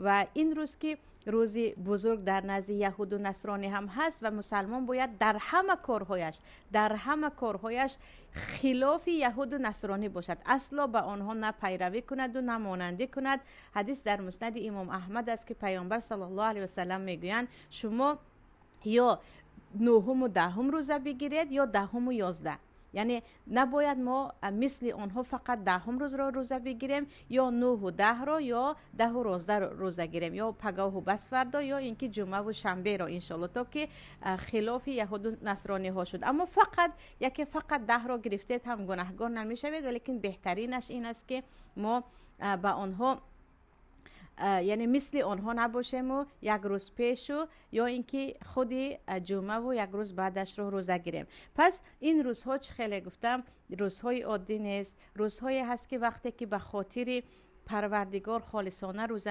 و این روز که روزی بزرگ در نزد یهود و نصرانی هم هست و مسلمان باید در همه کارهایش خلاف یهود و نصرانی باشد، اصلا به آنها نه پیروی کند و نه مانندگی کند. حدیث در مسند امام احمد است که پیامبر صلی الله علیه و سلم میگویند شما یا نهم و دهم روزه بگیرید یا دهم و 11. یعنی نباید ما مثل آنها فقط دهم روز را روزه بگیریم یا 9 و 10 را یا 10 و 11 روزه گیریم یا پگاه و بس فردا یا اینکه جمعه و شنبه را انشالله، تا که خلاف یهود و نصرانی ها شد. اما فقط 10 را گرفتید هم گناهگار نمیشوید، ولیکن بهترینش این است که ما به آنها یعنی مثل آنها نباشیم و یک روز پیشو یا اینکه خودی جمعه و یک روز بعدش رو روزه گیریم. پس این روزها چه خیلی گفتم روزهای عادی نیست، روزهایی هست که وقتی که به خاطر پروردگار خالصانه روزه